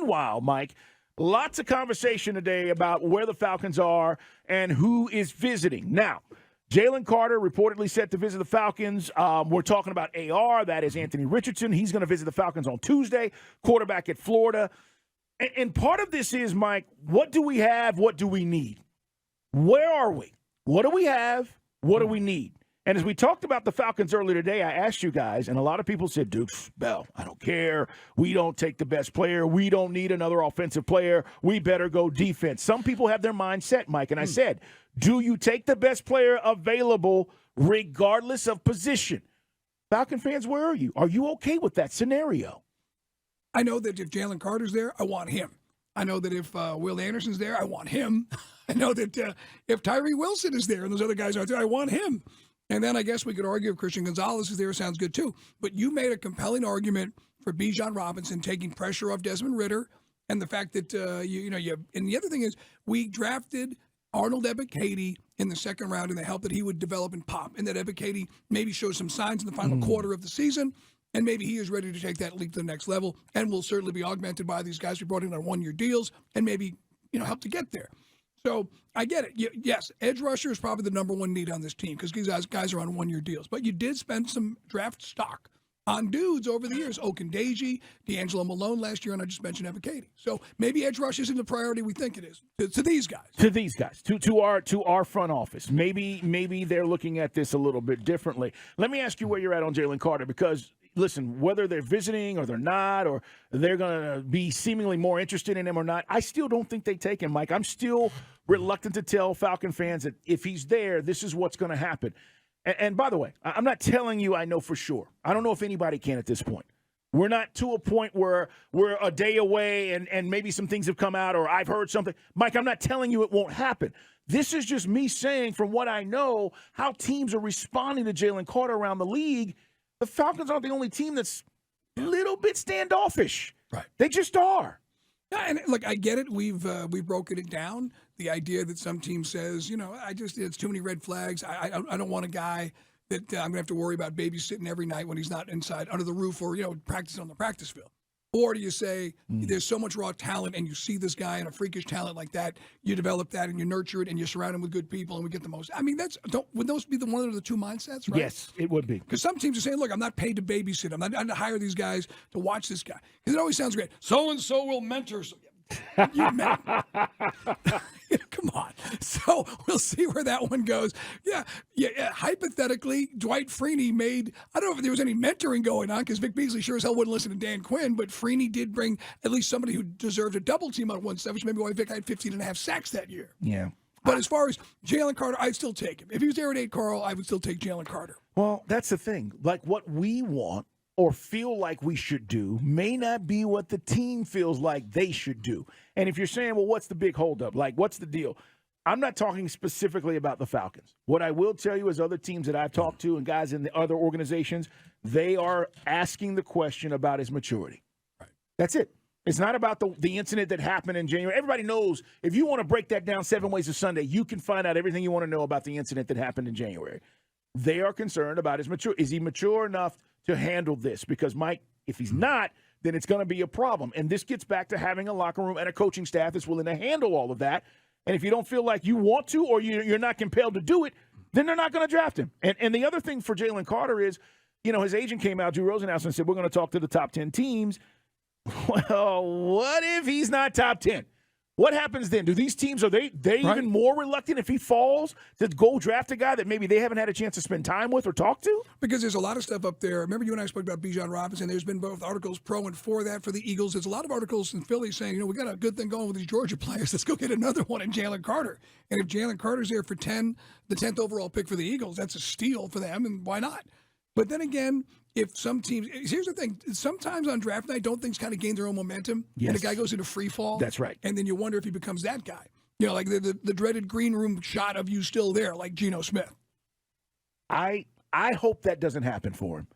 Meanwhile, Mike, lots of conversation today about where the Falcons are and who is visiting. Now, Jalen Carter reportedly set to visit the Falcons. We're talking about AR. That is Anthony Richardson. He's going to visit the Falcons on Tuesday, quarterback at Florida. And part of this is, Mike, what do we have? What do we need? Where are we? What do we have? What do we need? And as we talked about the Falcons earlier today, I asked you guys, and a lot of people said, Dukes, Bell, I don't care. We don't take the best player. We don't need another offensive player. We better go defense. Some people have their mind set, Mike. And I said, do you take the best player available regardless of position? Falcon fans, where are you? Are you okay with that scenario? I know that if Jalen Carter's there, I want him. I know that if Will Anderson's there, I want him. I know that if Tyree Wilson is there and those other guys aren't there, I want him. And then I guess we could argue if Christian Gonzalez is there, sounds good too. But you made a compelling argument for Bijan Robinson taking pressure off Desmond Ridder, and the fact that and the other thing is we drafted Arnold Ebiketie in the second round in the hope that he would develop and pop, and that Ebiketie maybe shows some signs in the final quarter of the season, and maybe he is ready to take that leap to the next level, and will certainly be augmented by these guys we brought in on one-year deals, and maybe help to get there. So I get it. Yes, edge rusher is probably the number one need on this team because these guys are on one-year deals. But you did spend some draft stock on dudes over the years. Okundeji, D'Angelo Malone last year, and I just mentioned Ebiketie. So maybe edge rush isn't the priority we think it is to these guys. To these guys, to our front office. Maybe they're looking at this a little bit differently. Let me ask you where you're at on Jalen Carter because, listen, whether they're visiting or they're not, or they're going to be seemingly more interested in him or not, I still don't think they take him, Mike. I'm still reluctant to tell Falcon fans that if he's there, this is what's going to happen. And by the way, I'm not telling you I know for sure. I don't know if anybody can at this point. We're not to a point where we're a day away and maybe some things have come out or I've heard something. Mike, I'm not telling you it won't happen. This is just me saying from what I know how teams are responding to Jalen Carter around the league. The Falcons aren't the only team that's a little bit standoffish. Right. They just are. Yeah, and look, I get it. We've broken it down. The idea that some team says, it's too many red flags. I don't want a guy that I'm going to have to worry about babysitting every night when he's not inside under the roof or, practicing on the practice field. Or do you say there's so much raw talent and you see this guy and a freakish talent like that, you develop that and you nurture it and you surround him with good people and we get the most. I mean, would those be one of the two mindsets, right? Yes, it would be. Because some teams are saying, look, I'm not paid to babysit. I'm not to hire these guys to watch this guy. Because it always sounds great. So-and-so will mentor some. Come on. So we'll see where that one goes. Yeah. Hypothetically, Dwight Freeney I don't know if there was any mentoring going on because Vic Beasley sure as hell wouldn't listen to Dan Quinn, but Freeney did bring at least somebody who deserved a double team on 1-7, which maybe why Vic had 15.5 sacks that year. Yeah. But as far as Jalen Carter, I'd still take him. If he was there at 8, Carl, I would still take Jalen Carter. Well, that's the thing. Like what we want or feel like we should do may not be what the team feels like they should do. And if you're saying, well, what's the big holdup? Like, what's the deal? I'm not talking specifically about the Falcons. What I will tell you is other teams that I've talked to and guys in the other organizations, they are asking the question about his maturity. Right. That's it. It's not about the incident that happened in January. Everybody knows if you want to break that down 7 ways of Sunday, you can find out everything you want to know about the incident that happened in January. They are concerned about his maturity. Is he mature enough to handle this? Because, Mike, if he's not, then it's going to be a problem. And this gets back to having a locker room and a coaching staff that's willing to handle all of that. And if you don't feel like you want to or you're not compelled to do it, then they're not going to draft him. And the other thing for Jalen Carter is, his agent came out, Drew Rosenhaus, and said, we're going to talk to the top 10 teams. Well, what if he's not top 10? What happens then? Do these teams, are they right. Even more reluctant if he falls to go draft a guy that maybe they haven't had a chance to spend time with or talk to? Because there's a lot of stuff up there. Remember you and I spoke about Bijan Robinson. There's been both articles pro and for that for the Eagles. There's a lot of articles in Philly saying, we got a good thing going with these Georgia players. Let's go get another one in Jalen Carter. And if Jalen Carter's there for the 10th overall pick for the Eagles, that's a steal for them, and why not? But then again, if some teams – here's the thing. Sometimes on draft night, don't things kind of gain their own momentum? Yes. And the guy goes into free fall? That's right. And then you wonder if he becomes that guy. Like the dreaded green room shot of you still there, like Geno Smith. I hope that doesn't happen for him.